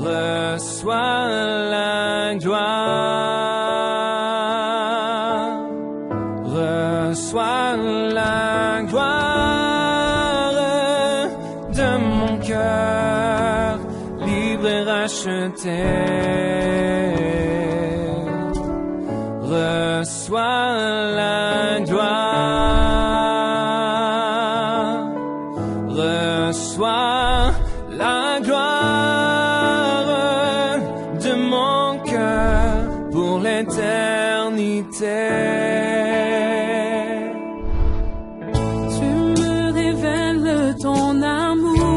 reçois la gloire, reçois la gloire de mon cœur, libre et racheté. Reçois la gloire, reçois la gloire de mon cœur pour l'éternité. Tu me révèles ton amour.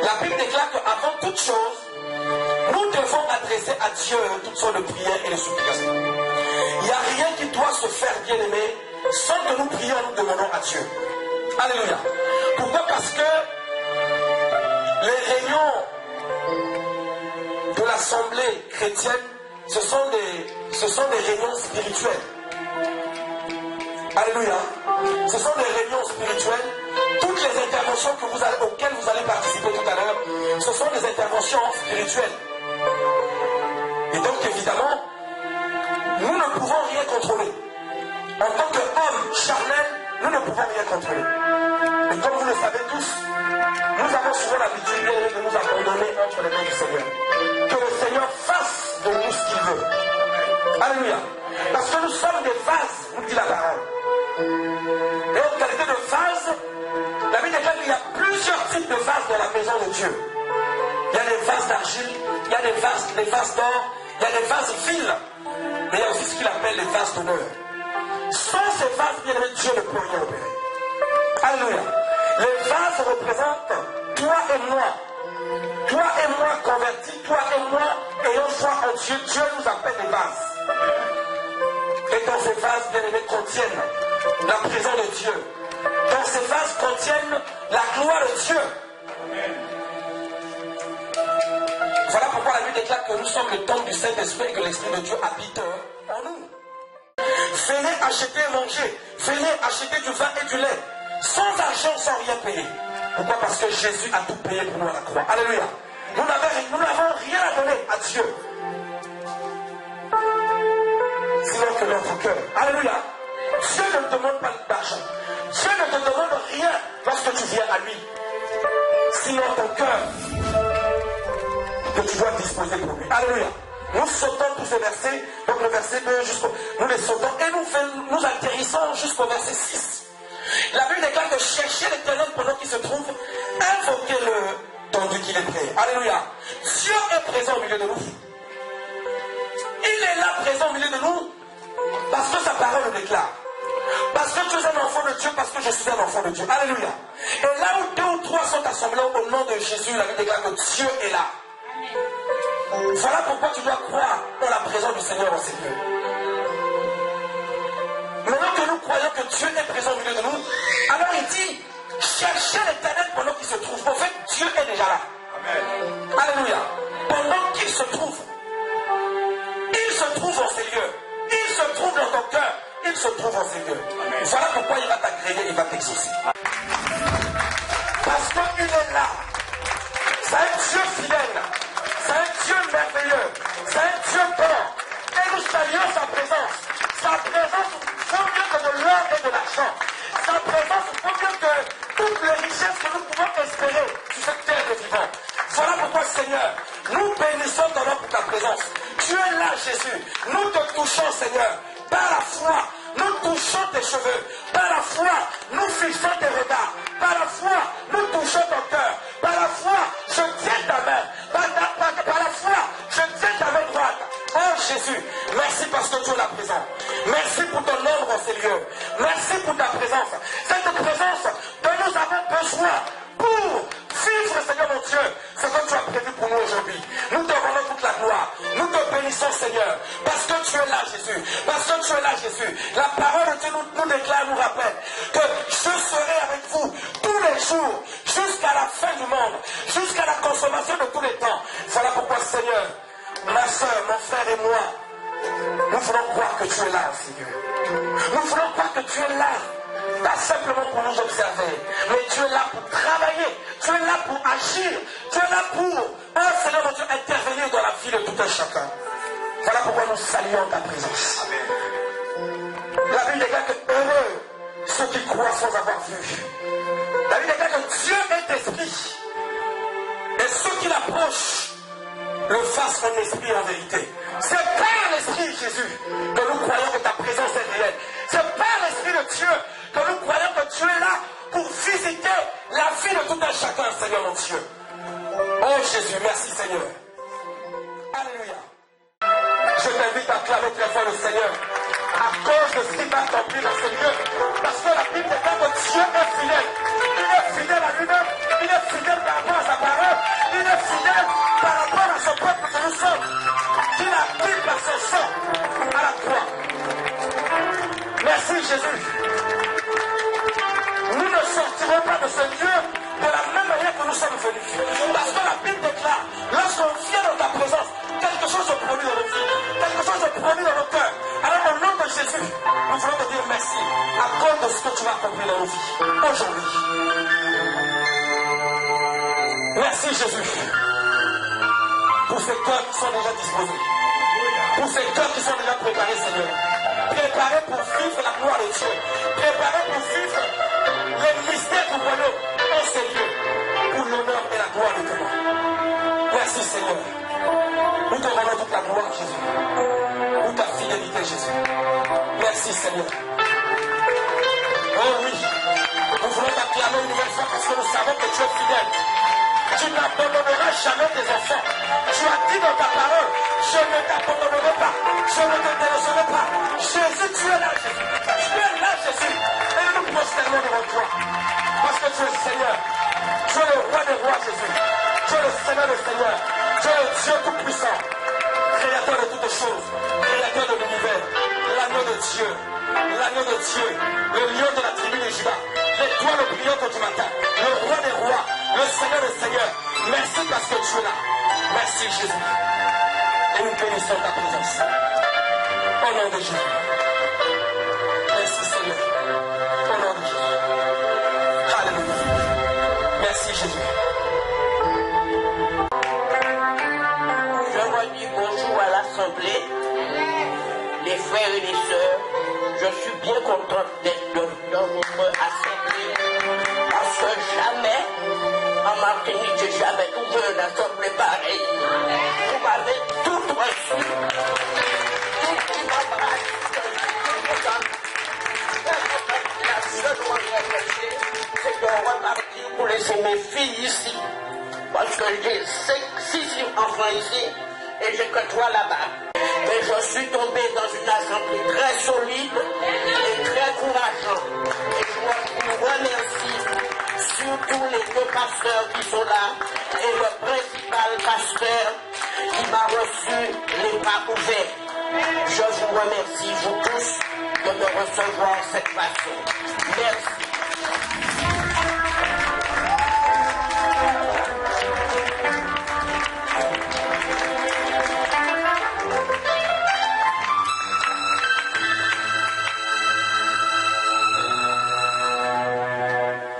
La Bible déclare qu'avant toute chose, nous devons adresser à Dieu toutes sortes de prières et de supplications. Il n'y a rien qui doit se faire, bien-aimé, sans que nous prions, nous demandons à Dieu. Alléluia. Pourquoi? Parce que les réunions de l'Assemblée chrétienne, ce sont des réunions spirituelles. Alléluia. Ce sont des réunions spirituelles. Toutes les interventions auxquelles vous allez participer tout à l'heure, ce sont des interventions spirituelles. Et donc, évidemment, nous ne pouvons rien contrôler. En tant qu'hommes charnels, nous ne pouvons rien contrôler. Et comme vous le savez tous, nous avons souvent l'habitude de nous abandonner entre les mains du Seigneur. Que le Seigneur fasse de nous ce qu'il veut. Alléluia. Parce que nous sommes des vases, nous dit la parole. Et en qualité de vase, la Bible déclare qu'il y a plusieurs types de vases dans la maison de Dieu. Il y a des vases d'argile, il y a des vases d'or, il y a des vases viles, mais il y a aussi ce qu'il appelle les vases d'honneur. Sans ces vases, bien aimé, Dieu ne peut rien opérer. Alléluia. Les vases représentent toi et moi. Toi et moi convertis, toi et moi ayant foi en Dieu, Dieu nous appelle des vases. Et dans ces vases, bien aimés, contiennent la présence de Dieu. Dans ces vases contiennent la gloire de Dieu. Voilà pourquoi la Bible déclare que nous sommes le temple du Saint-Esprit et que l'Esprit de Dieu habite en nous. Venez acheter et manger. Venez acheter du vin et du lait. Sans argent, sans rien payer. Pourquoi? Parce que Jésus a tout payé pour nous à la croix. Alléluia. Nous n'avons rien à donner à Dieu. Sinon que notre cœur. Alléluia. Dieu ne te demande pas d'argent. Dieu ne te demande rien lorsque tu viens à lui. Sinon ton cœur que tu dois disposer pour lui. Alléluia. Nous sautons tous ces versets. Donc le verset 2 nous les sautons et nous atterrissons jusqu'au verset 6. La Bible déclare que cherchez l'Éternel pendant qu'il se trouve, invoquez-le tandis qu'il est prêt. Alléluia. Dieu est présent au milieu de nous. Il est là présent au milieu de nous parce que sa parole le déclare. Parce que tu es un enfant de Dieu, parce que je suis un enfant de Dieu. Alléluia. Et là où 2 ou 3 sont assemblés au nom de Jésus, la Bible déclare que Dieu est là. Voilà pourquoi tu dois croire dans la présence du Seigneur dans ces lieux. Maintenant que nous croyons que Dieu est présent au milieu de nous, alors il dit, cherchez l'Éternel pendant qu'il se trouve. En fait, Dieu est déjà là. Amen. Alléluia. Pendant qu'il se trouve. Il se trouve en ces lieux. Il se trouve dans ton cœur. Il se trouve en ces lieux. Amen. Voilà pourquoi il va t'agréer, il va t'exaucer. Parce qu'il est là. C'est un Dieu fidèle. C'est un Dieu merveilleux. C'est un Dieu bon. Et nous saluons sa présence. Sa présence vaut mieux que de l'or et de l'argent. Sa présence vaut mieux que toutes les richesses que nous pouvons espérer sur cette terre de vivant. Voilà pourquoi, Seigneur, nous bénissons ton nom pour ta présence. présence. Tu es là, Jésus. Nous te touchons, Seigneur, par la foi. Nous touchons tes cheveux. Par la foi, nous fixons tes regards. Par la foi, nous touchons ton cœur. Par la foi, je tiens ta main. Par la foi, je tiens ta main droite. Oh Jésus, merci parce que tu es là présent. Merci pour ton œuvre en ces lieux. Merci pour ta présence. Cette présence dont nous avons besoin pour vivre, Seigneur mon Dieu, ce que tu as prévu pour nous aujourd'hui. Nous te rendons toute la gloire. Nous te bénissons, Seigneur, parce que tu es là, Jésus. Parce que tu es là, Jésus. La parole de Dieu nous déclare, nous rappelle que je serai avec vous tous les jours, jusqu'à la fin du monde, jusqu'à la consommation de tous les temps. Voilà pourquoi, Seigneur, ma soeur, mon frère et moi, nous voulons croire que tu es là, Seigneur. Nous voulons croire que tu es là. Pas simplement pour nous observer, mais tu es là pour travailler, tu es là pour agir, tu es là pour, oh Seigneur mon Dieu, intervenir dans la vie de tout un chacun. Voilà pourquoi nous saluons ta présence. La Bible déclare que heureux ceux qui croient sans avoir vu. La Bible déclare que Dieu est esprit. Et ceux qui l'approchent le fassent en esprit et en vérité. C'est par l'esprit, Jésus, que nous croyons que ta présence est réelle. C'est par l'esprit de Dieu que nous croyons que tu es là pour visiter la vie de tout un chacun, Seigneur mon Dieu. Oh Jésus, merci Seigneur. Alléluia. Je t'invite à clamer très fort le Seigneur à cause de ce qui va accomplir dans ce lieu. Parce que la Bible déclare que Dieu est fidèle. Il est fidèle à lui-même. Il est fidèle par rapport à sa parole. Il est fidèle par rapport à son peuple que nous sommes. Il a pris par son sang à la croix. Merci Jésus. Nous ne sortirons pas de ce lieu de la même manière que nous sommes venus. Parce que la Bible déclare, lorsqu'on vient dans ta présence, quelque chose se produit dans nos vies, quelque chose se produit dans nos cœurs. Alors au nom de Jésus, nous voulons te dire merci à cause de ce que tu vas accomplir dans nos vies aujourd'hui. Merci Jésus pour ces cœurs qui sont déjà disposés, pour ces cœurs qui sont déjà préparés, Seigneur. Préparés pour vivre la gloire de Dieu, préparés pour vivre les mystères du royaume en ces lieux, pour l'honneur et la gloire de ton nom. Merci Seigneur. Nous te rendons toute la gloire, Jésus, pour ta fidélité, Jésus. Merci Seigneur. Oh oui, nous voulons t'acclamer une nouvelle fois parce que nous savons que tu es fidèle. Tu n'abandonneras jamais tes enfants. Tu as dit dans ta parole, je ne t'abandonnerai pas, je ne te délaisserai pas. Jésus, tu es là, Jésus. Tu es là, Jésus. Et nous nous prosternons devant toi. Parce que tu es le Seigneur. Tu es le roi des rois, Jésus. Tu es le Seigneur des seigneurs. Tu es le Dieu tout-puissant. Créateur de toutes choses. Créateur de l'univers. L'agneau de Dieu. L'agneau de Dieu. Le lion de la tribu de Juda. L'étoile brillante du matin. Le roi des rois. Le Seigneur des seigneurs. Merci parce que tu es là. Merci Jésus. Et nous bénissons ta présence. Au nom de Jésus. Merci Seigneur. Au nom de Jésus. Alléluia. Merci Jésus. Je redis bonjour à l'Assemblée, les frères et les sœurs. Je suis bien contente d'être dans votre Assemblée. Parce que jamais, en Martinique, j'ai jamais trouvé une Assemblée pareille. Vous m'avez tout reçu. Tout qui m'embrasse. La seule chose que j'ai, c'est de repartir pour laisser mes filles ici. Parce que j'ai 6 enfants ici et j'ai que 3 là-bas. Mais je suis tombé dans une assemblée très solide et très courageante. Et je vous remercie surtout les 2 pasteurs qui sont là et le principal pasteur qui m'a reçu les bras ouverts. Je vous remercie, vous tous, de me recevoir de cette façon. Merci.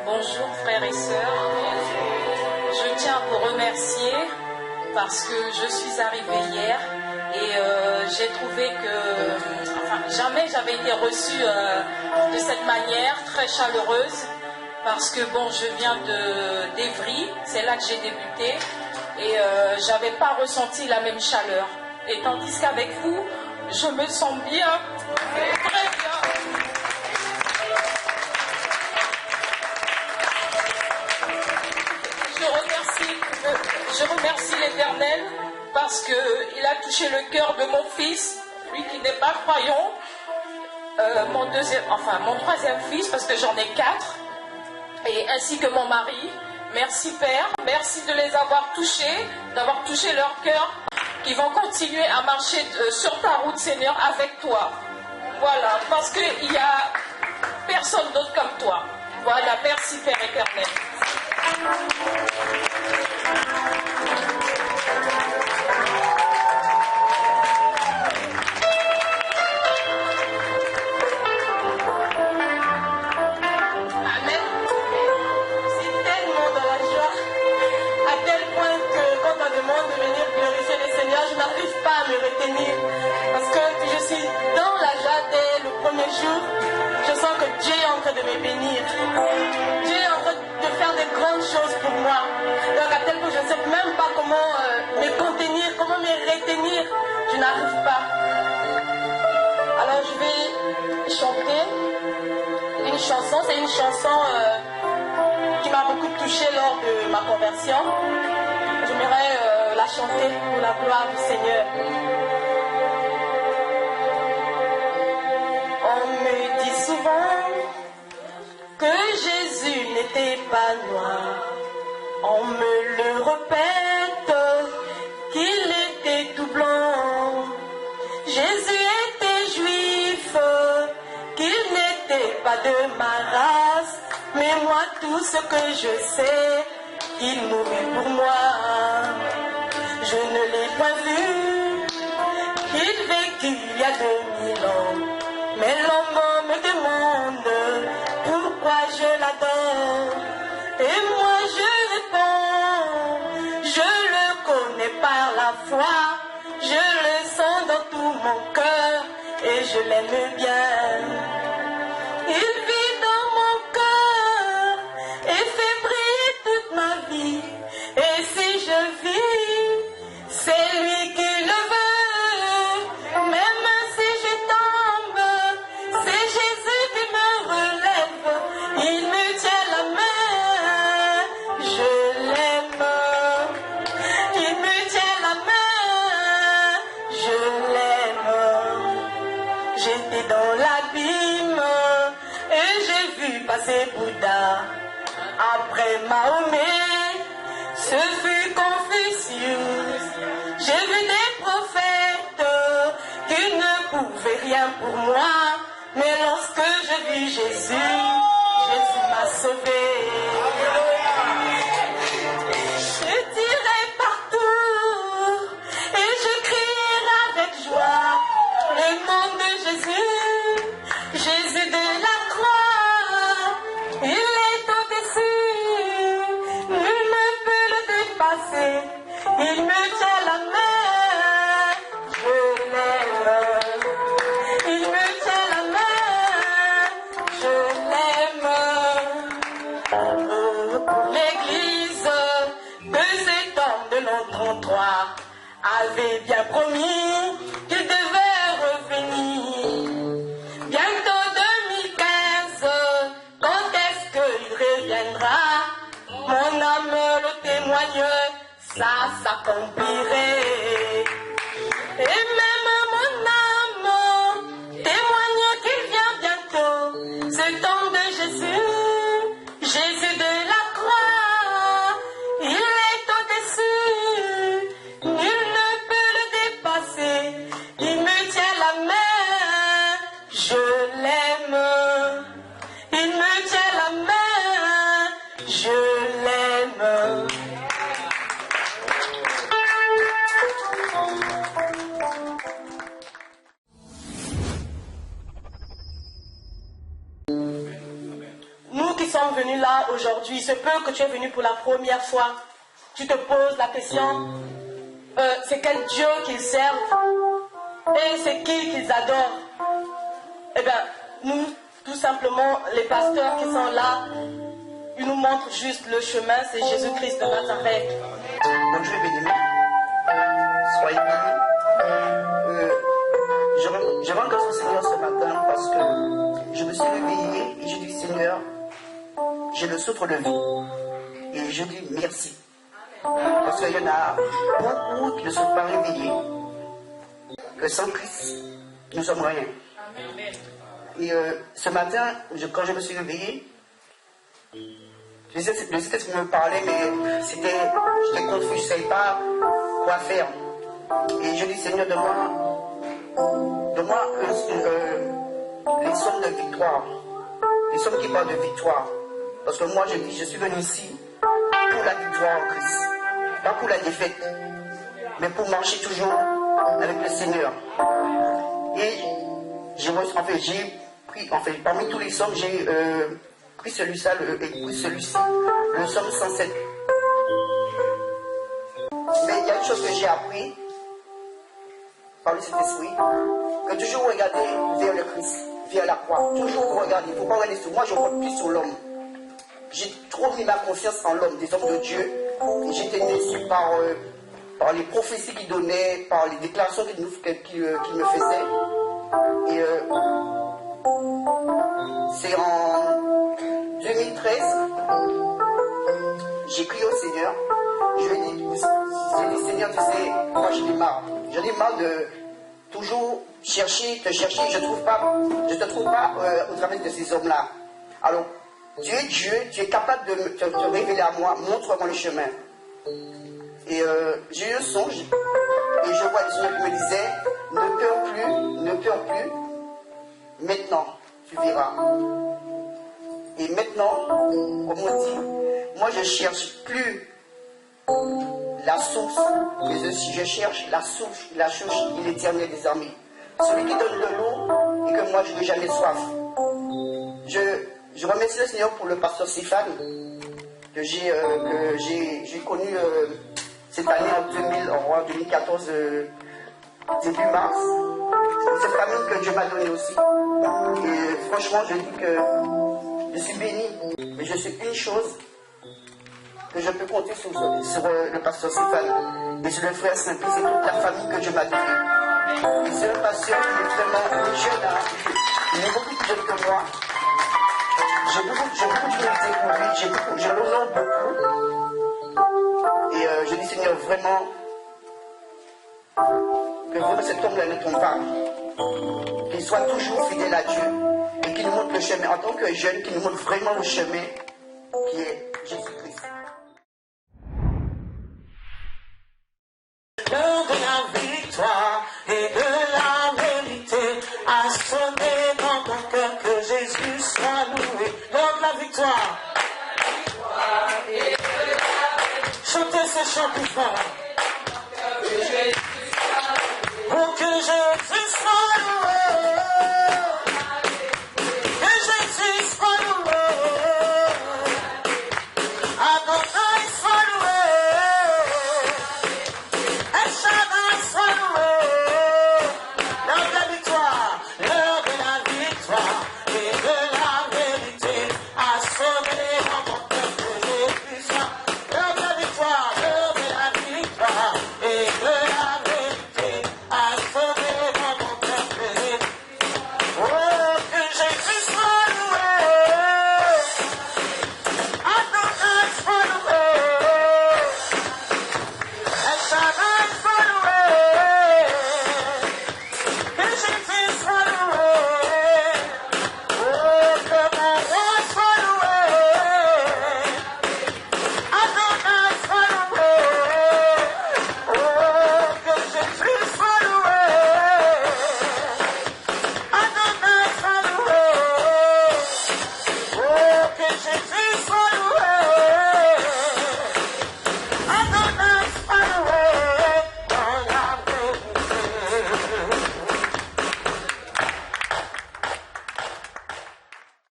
Bonjour frères et sœurs, je tiens à vous remercier parce que je suis arrivée hier et j'ai trouvé que jamais j'avais été reçue de cette manière très chaleureuse parce que bon, je viens d'Evry, c'est là que j'ai débuté et j'avais pas ressenti la même chaleur. Et tandis qu'avec vous, je me sens bien, très bien. Je remercie l'Éternel parce qu'il a touché le cœur de mon fils, lui qui n'est pas croyant, mon troisième fils, parce que j'en ai 4, et ainsi que mon mari. Merci Père, merci de les avoir touchés, d'avoir touché leur cœur, qui vont continuer à marcher sur ta route, Seigneur, avec toi. Voilà, parce qu'il n'y a personne d'autre comme toi. Voilà, merci Père éternel. À me retenir parce que je suis dans la joie dès le premier jour. Je sens que Dieu est en train de me bénir. Dieu est en train de faire des grandes choses pour moi. Donc à tel point je ne sais même pas comment me contenir, comment me retenir. Je n'arrive pas. Alors je vais chanter une chanson. C'est une chanson qui m'a beaucoup touchée lors de ma conversion. J'aimerais la chanter pour la gloire du Seigneur. On me dit souvent que Jésus n'était pas noir. On me le répète qu'il était tout blanc. Jésus était juif, qu'il n'était pas de ma race. Mais moi tout ce que je sais, qu'il mourut pour moi. Je ne l'ai pas vu, il vécut il y a 2000 ans. Mais l'homme me demande pourquoi je l'adore. Et moi je réponds, je le connais par la foi. Je le sens dans tout mon cœur et je l'aime bien. Il vit dans mon cœur et fait briller toute ma vie. Et si je vis, c'est lui qui le veut. Même si je tombe, c'est Jésus qui me relève. Il me tient la main, je l'aime. Il me tient la main, je l'aime. J'étais dans l'abîme et j'ai vu passer Bouddha. Après Mahomet, ce fut Confucius. J'ai vu des prophètes qui ne pouvaient rien pour moi. Mais lorsque j'ai vu Jésus, Jésus m'a sauvé. Je dirai partout et je crierai avec joie le nom de Jésus, Jésus de la croix. Il est au-dessus, nul ne peut le dépasser. Il me tient la main, je l'aime. Il me tient la main, je l'aime. Pour l'église que cet homme de l'an 33 avait bien promis qu'il devait revenir. Bientôt 2015, quand est-ce qu'il reviendra? Mon âme le témoigne, ça s'accomplirait. Et même mon âme témoigne qu'il vient bientôt. Ce temps de Jésus, Jésus de la croix, il est au-dessus, nul ne peut le dépasser. Il me tient la main, je l'aime. Il me tient la main, je l'aime. Nous qui sommes venus là aujourd'hui, ce peu que tu es venu pour la première fois, tu te poses la question, c'est quel Dieu qu'ils servent et c'est qui qu'ils adorent. Eh bien, nous, tout simplement, les pasteurs qui sont là, ils nous montrent juste le chemin, c'est Jésus-Christ de Nazareth. Donc je vais bénir. Soyez bénis. j'ai le souffle de vie. Et je dis merci. Parce qu'il y en a beaucoup qui ne sont pas réveillés. Que sans Christ, nous sommes rien. Et ce matin, quand je me suis réveillé, le Saint-Esprit me parlait, mais j'étais confus, je ne savais pas quoi faire. Et je dis, Seigneur, donne-moi les sommes de victoire, les sommes qui parlent de victoire. Parce que moi, je dis, je suis venu ici pour la victoire en Christ, pas pour la défaite, mais pour marcher toujours avec le Seigneur. Et j'ai pris, parmi tous les sommes, j'ai pris celui-ci, le somme 107. Mais il y a une chose que j'ai appris par le Saint-Esprit, que toujours regarder vers le Christ, vers la croix. Toujours regarder, il ne faut pas regarder sur moi, je ne regarde plus sur l'homme. J'ai trop mis ma confiance en l'homme, des hommes de Dieu. J'étais déçu par les prophéties qu'il donnait, par les déclarations qu'il me faisait. Et c'est en 2013, j'ai crié au Seigneur. Je lui ai dit, Seigneur, tu sais, moi j'en ai marre. J'en ai marre de toujours te chercher, je ne te trouve pas au travers de ces hommes-là. Alors, tu es Dieu, tu es capable de te révéler à moi, montre-moi le chemin. Et j'ai eu un songe, et je vois le Seigneur qui me disait, ne pleure plus, maintenant, tu verras. Et maintenant, comme on dit, moi je ne cherche plus la source, mais je cherche la source de l'Éternel des armées. Celui qui donne de l'eau et que moi je n'ai jamais soif. Je remercie le Seigneur pour le pasteur Stéphane que j'ai connu cette année en 2014, début mars. C'est cette famille que Dieu m'a donnée aussi. Et franchement, je dis que je suis béni. Mais je sais une chose, que je peux compter sur le pasteur Stéphane et sur le frère Saint-Pierre, c'est toute la famille que Dieu m'a donnée. C'est un pasteur qui est vraiment jeune, il est beaucoup plus jeune que moi. J'ai beaucoup d'humilité pour lui, je l'honore beaucoup. Et je dis Seigneur, vraiment, que vraiment cet homme-là ne tombe pas. Qu'il soit toujours fidèle à Dieu et qu'il nous montre le chemin, en tant que jeune, qu'il nous montre vraiment le chemin qui est Jésus-Christ. L'heure de la victoire et de la vérité a sonné dans ton cœur, que Jésus soit loué. L'heure de la victoire et de la vérité. Chantez ce chant plus fort.